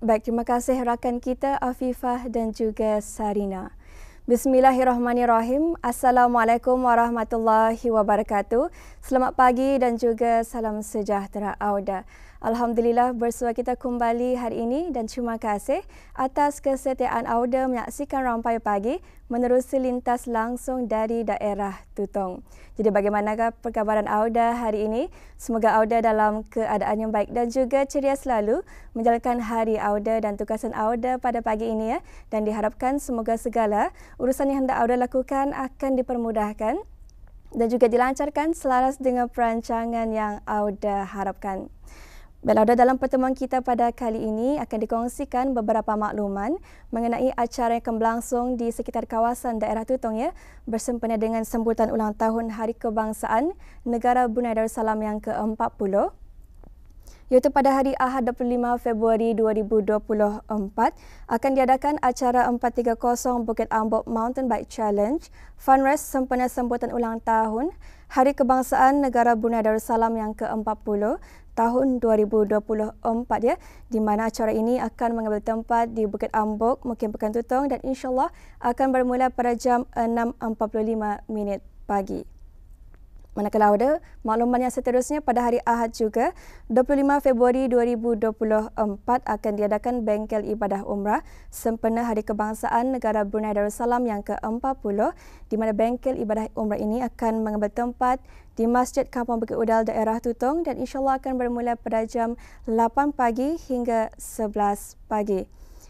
Baik, terima kasih rakan kita Afifah dan juga Sarina. Bismillahirrahmanirrahim. Assalamualaikum warahmatullahi wabarakatuh. Selamat pagi dan juga salam sejahtera Auda. Alhamdulillah bersua kita kembali hari ini dan terima kasih atas kesetiaan Auda menyaksikan Rampai Pagi menerusi lintas langsung dari daerah Tutong. Jadi bagaimanakah perkabaran Auda hari ini? Semoga Auda dalam keadaan yang baik dan juga ceria selalu menjalankan hari Auda dan tugasan Auda pada pagi ini ya. Dan diharapkan semoga segala urusan yang hendak Auda lakukan akan dipermudahkan dan juga dilancarkan selaras dengan perancangan yang Auda harapkan. Baiklah, dalam pertemuan kita pada kali ini akan dikongsikan beberapa makluman mengenai acara yang akan berlangsung di sekitar kawasan daerah Tutong ya, bersempena dengan sambutan ulang tahun Hari Kebangsaan Negara Brunei Darussalam yang ke-40. Iaitu pada hari Ahad 25 Februari 2024 akan diadakan acara 430 Bukit Ambok Mountain Bike Challenge Funrace sempena sambutan ulang tahun Hari Kebangsaan Negara Brunei Darussalam yang ke-40 tahun 2024 ya, di mana acara ini akan mengambil tempat di Bukit Ambok, Mukim Pekan Tutong dan insyaAllah akan bermula pada jam 6.45 pagi. Manakala ada makluman yang seterusnya pada hari Ahad juga 25 Februari 2024 akan diadakan bengkel ibadah umrah sempena Hari Kebangsaan Negara Brunei Darussalam yang ke-40 di mana bengkel ibadah umrah ini akan mengambil tempat di Masjid Kampung Bukit Udal daerah Tutong dan insyaAllah akan bermula pada jam 8 pagi hingga 11 pagi.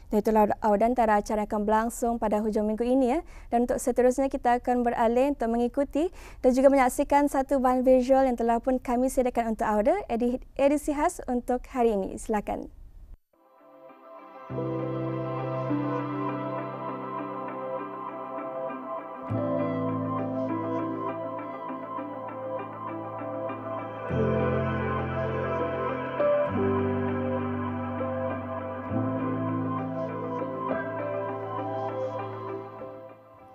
Dan itulah antara acara yang akan berlangsung pada hujung minggu ini ya. Dan untuk seterusnya kita akan beralih untuk mengikuti dan juga menyaksikan satu bahan visual yang telah pun kami sediakan untuk Auda edisi khas untuk hari ini. Silakan.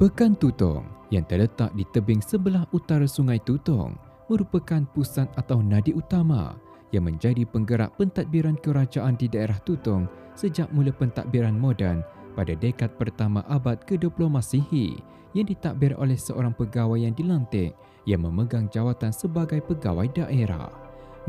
Pekan Tutong yang terletak di tebing sebelah utara Sungai Tutong merupakan pusat atau nadi utama yang menjadi penggerak pentadbiran kerajaan di daerah Tutong sejak mula pentadbiran moden pada dekad pertama abad ke-20 Masihi yang ditadbir oleh seorang pegawai yang dilantik yang memegang jawatan sebagai pegawai daerah.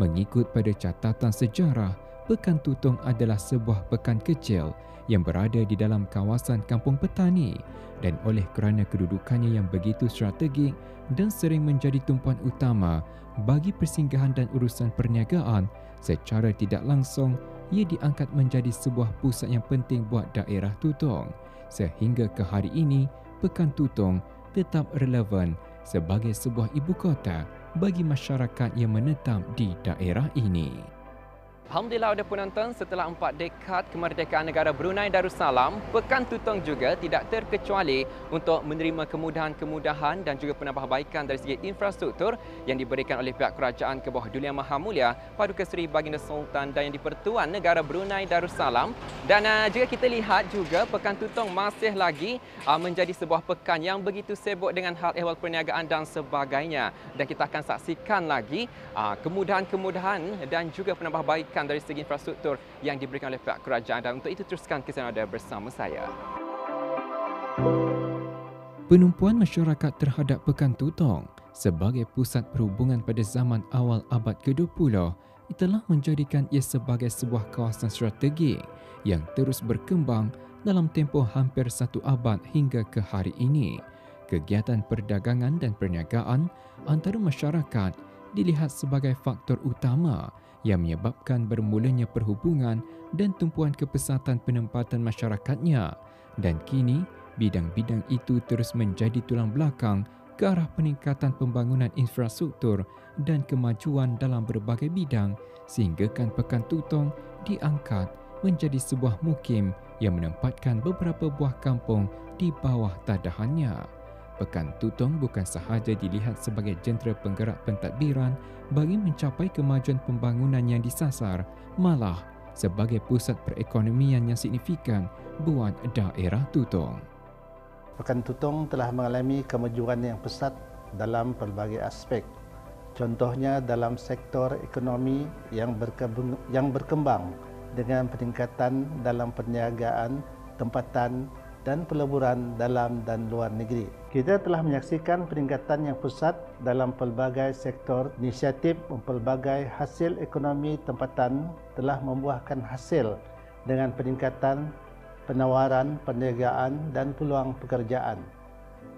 Mengikut pada catatan sejarah, Pekan Tutong adalah sebuah pekan kecil yang berada di dalam kawasan kampung petani dan oleh kerana kedudukannya yang begitu strategik dan sering menjadi tumpuan utama bagi persinggahan dan urusan perniagaan, secara tidak langsung ia diangkat menjadi sebuah pusat yang penting buat daerah Tutong. Sehingga ke hari ini, Pekan Tutong tetap relevan sebagai sebuah ibu kota bagi masyarakat yang menetap di daerah ini. Alhamdulillah ada penonton, setelah 4 dekad kemerdekaan negara Brunei Darussalam, Pekan Tutong juga tidak terkecuali untuk menerima kemudahan-kemudahan dan juga penambahbaikan dari segi infrastruktur yang diberikan oleh pihak kerajaan ke bawah Duli Yang Maha Mulia Paduka Seri Baginda Sultan dan Yang di-Pertuan Negara Brunei Darussalam. Dan jika kita lihat juga Pekan Tutong masih lagi menjadi sebuah pekan yang begitu sibuk dengan hal ehwal perniagaan dan sebagainya. Dan kita akan saksikan lagi kemudahan-kemudahan dan juga penambahbaikan dari segi infrastruktur yang diberikan oleh pihak kerajaan. Dan untuk itu teruskan kesan Auda bersama saya. Penumpuan masyarakat terhadap Pekan Tutong sebagai pusat perhubungan pada zaman awal abad ke-20 telah menjadikan ia sebagai sebuah kawasan strategik yang terus berkembang dalam tempoh hampir 1 abad hingga ke hari ini. Kegiatan perdagangan dan perniagaan antara masyarakat dilihat sebagai faktor utama yang menyebabkan bermulanya perhubungan dan tumpuan kepesatan penempatan masyarakatnya, dan kini bidang-bidang itu terus menjadi tulang belakang ke arah peningkatan pembangunan infrastruktur dan kemajuan dalam berbagai bidang sehinggakan Pekan Tutong diangkat menjadi sebuah mukim yang menempatkan beberapa buah kampung di bawah tadahannya. Pekan Tutong bukan sahaja dilihat sebagai jentera penggerak pentadbiran bagi mencapai kemajuan pembangunan yang disasar, malah sebagai pusat perekonomian yang signifikan buat daerah Tutong. Pekan Tutong telah mengalami kemajuan yang pesat dalam pelbagai aspek. Contohnya dalam sektor ekonomi yang berkembang dengan peningkatan dalam perniagaan, tempatan dan peleburan dalam dan luar negeri. Kita telah menyaksikan peningkatan yang pesat dalam pelbagai sektor. Inisiatif pelbagai hasil ekonomi tempatan telah membuahkan hasil dengan peningkatan penawaran, perniagaan dan peluang pekerjaan.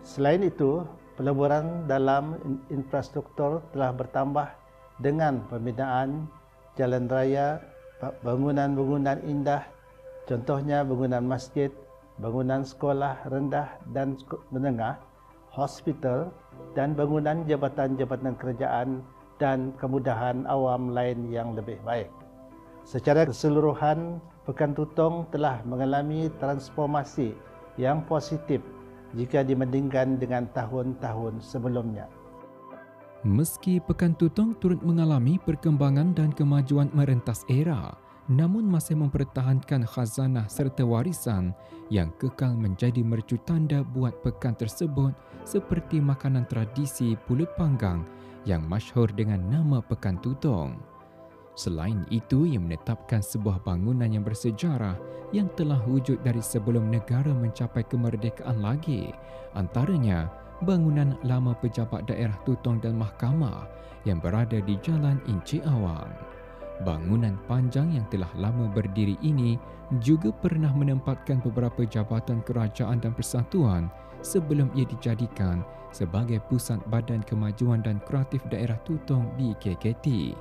Selain itu, peleburan dalam infrastruktur telah bertambah dengan pembinaan jalan raya, bangunan-bangunan indah, contohnya bangunan masjid, bangunan sekolah rendah dan menengah, hospital dan bangunan jabatan-jabatan kerajaan dan kemudahan awam lain yang lebih baik. Secara keseluruhan, Pekan Tutong telah mengalami transformasi yang positif jika dibandingkan dengan tahun-tahun sebelumnya. Meski Pekan Tutong turut mengalami perkembangan dan kemajuan merentas era, namun masih mempertahankan khazanah serta warisan yang kekal menjadi mercu tanda buat pekan tersebut seperti makanan tradisi pulut panggang yang masyhur dengan nama Pekan Tutong. Selain itu, ia menetapkan sebuah bangunan yang bersejarah yang telah wujud dari sebelum negara mencapai kemerdekaan lagi, antaranya bangunan lama pejabat daerah Tutong dan Mahkamah yang berada di Jalan Inci Awang. Bangunan panjang yang telah lama berdiri ini juga pernah menempatkan beberapa jabatan kerajaan dan persatuan sebelum ia dijadikan sebagai pusat Badan Kemajuan dan Kreatif Daerah Tutong BKKT.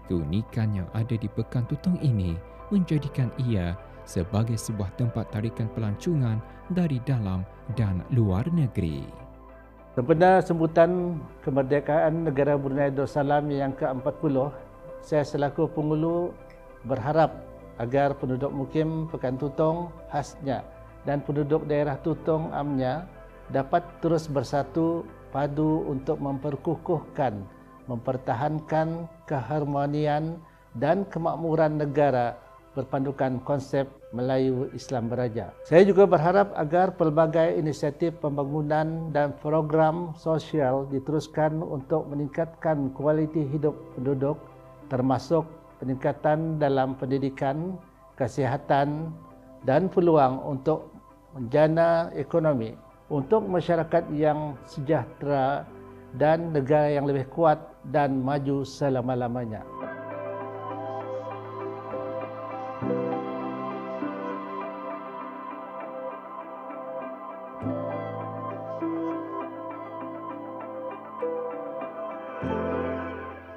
Keunikan yang ada di Pekan Tutong ini menjadikan ia sebagai sebuah tempat tarikan pelancongan dari dalam dan luar negeri. Sempena sambutan kemerdekaan negara Brunei Darussalam yang ke-40, saya selaku penghulu berharap agar penduduk mukim Pekan Tutong khasnya dan penduduk daerah Tutong amnya dapat terus bersatu padu untuk memperkukuhkan, mempertahankan keharmonian dan kemakmuran negara berpandukan konsep Melayu Islam Beraja. Saya juga berharap agar pelbagai inisiatif pembangunan dan program sosial diteruskan untuk meningkatkan kualiti hidup penduduk, termasuk peningkatan dalam pendidikan, kesihatan dan peluang untuk menjana ekonomi untuk masyarakat yang sejahtera dan negara yang lebih kuat dan maju selama-lamanya.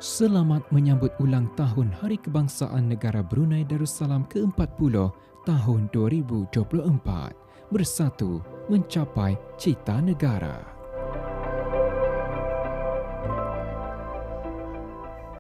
Selamat menyambut ulang tahun Hari Kebangsaan Negara Brunei Darussalam ke-40 tahun 2024. Bersatu mencapai cita negara.